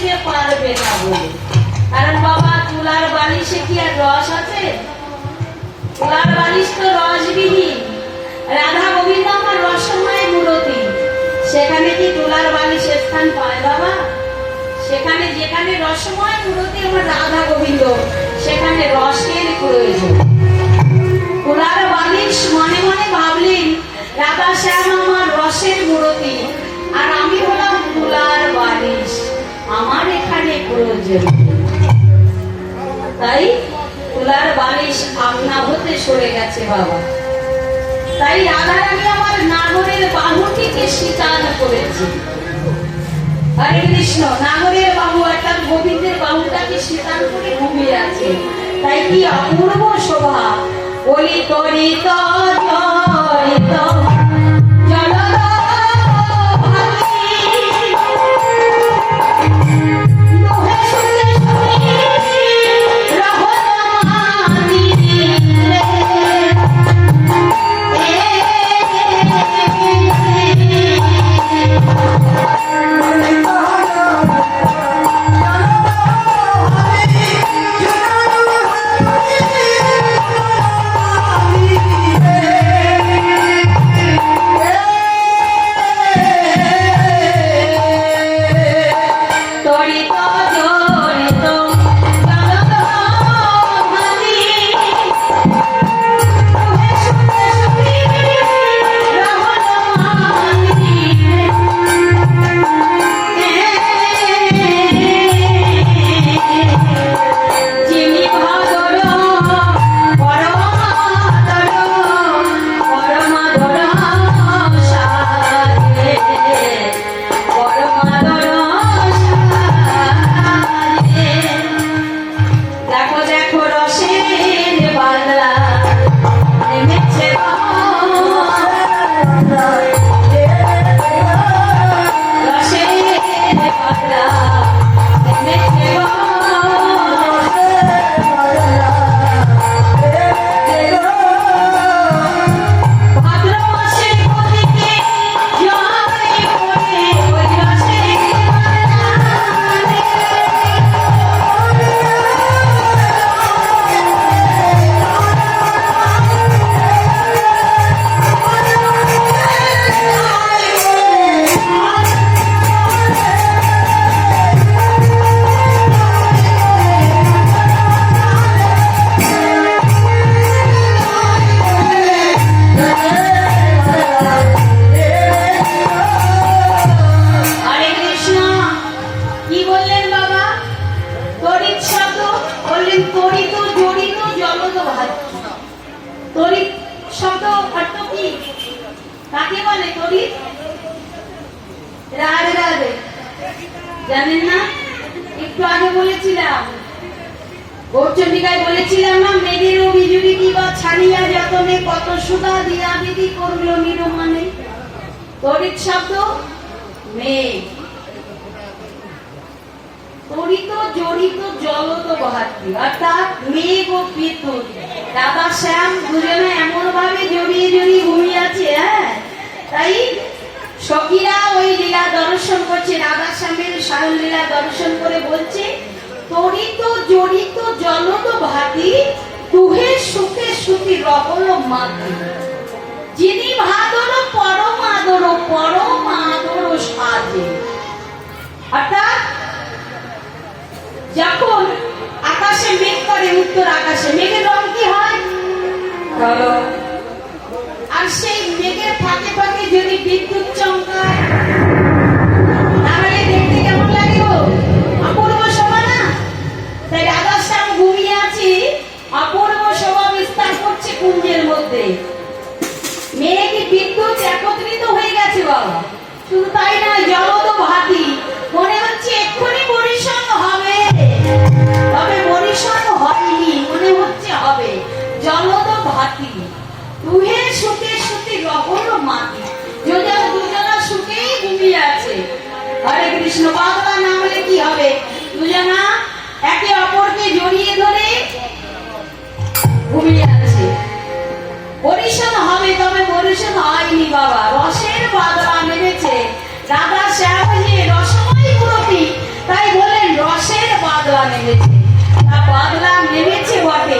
দিতে পারবে না বলে। কারণ বাবা তুলার বালিশে কি আর রস আছে? তুলার বালিশ তো রসবিহীন। রাধা গোবিন্দ আমার রসময় মূরতি, সেখানে কি তুলার বালিশের স্থান পায় বাবা? সেখানে যেখানে রসময় মূরতি আমার রাধা গোবিন্দ, সেখানে রসের প্রয়োজন। তুলার বালিশ মনে মনে ভাবলেন রাধা শ্যাম আমার রসের মূরতি, আর আমি হলাম তুলার বালিশ, আমার এখানে প্রয়োজন। তাই তুলার বালিশ আপনা হতে সরে গেছে বাবা। তাই রাধারানী আমার নাগরের বাহুটিকে স্বীকার করেছে। হরে কৃষ্ণ, নাগরের বাহু অর্থাৎ গোবিন্দের বাহুটাকে স্বীকার করে ঘুমিয়ে আছে। তাই কি অপূর্ব শোভা! বলি তরিত জড়িত জানেন না? একটু আগে বলেছিলাম, গৌরচন্ডিকায় বলেছিলাম না, মেঘের অভিযোগে কি বা ছাড়িয়া যতনে কত সুধা দিয়া বিধি করলো নিরমানে। তড়িৎ শব্দ মেঘ, তড়িত জড়িত জলত বহাতি, অর্থাৎ মেঘ ও বিদ্যুৎ। রাধা শ্যাম দুজনে এমন ভাবে জড়িয়ে জড়িয়ে ঘুমিয়ে আছে। হ্যাঁ, তাই সখীরা ওই লীলা দর্শন করছে, রাধা শ্যামের সায়ন লীলা দর্শন করে বলছে তড়িত জড়িত জলত ভাতি, তুহে সুখে সুখী রহল মাতি। যিনি ভাদর পরম আদর, পরম আদর সাজে। অর্থাৎ যখন আকাশে মেঘ করে, উত্তর আকাশে মেঘের রং কি হয়? কালো। আর সেই মেঘের ফাঁকে ফাঁকে যদি বিদ্যুৎ চমকায়, তাহলে দেখতে কেমন লাগে? অপূর্ব শোভা না? তাই রাধা শ্যাম ঘুমিয়ে আছি, অপূর্ব শোভা বিস্তার করছে কুঞ্জের মধ্যে। মেঘ বিদ্যুৎ একত্রিত হয়ে গেছে বাবা। শুধু তাই নয়, জলত ভাতি, মনে হচ্ছে এক্ষুনি বরিশন হবে, তবে বরিশন হয়নি, মনে হচ্ছে হবে। জলত ভাতি, তুহে সুখে সুখী রহল মাতি। দুজনা সুখেই ঘুমিয়ে আছে। হরে কৃষ্ণ, বাংলা না হলে কি হবে? দুজনা একে অপরকে জড়িয়ে ধরে ঘুমিয়ে আছে। বরিশন হবে, তবে বরিশন হয়নি বাবা। রসের বাদলা নেমেছে, রাধা শ্যাম যে রসময় মূরতি, তাই বলে রসের বাদলা নেমেছে। তা বাদলা নেমেছে বটে,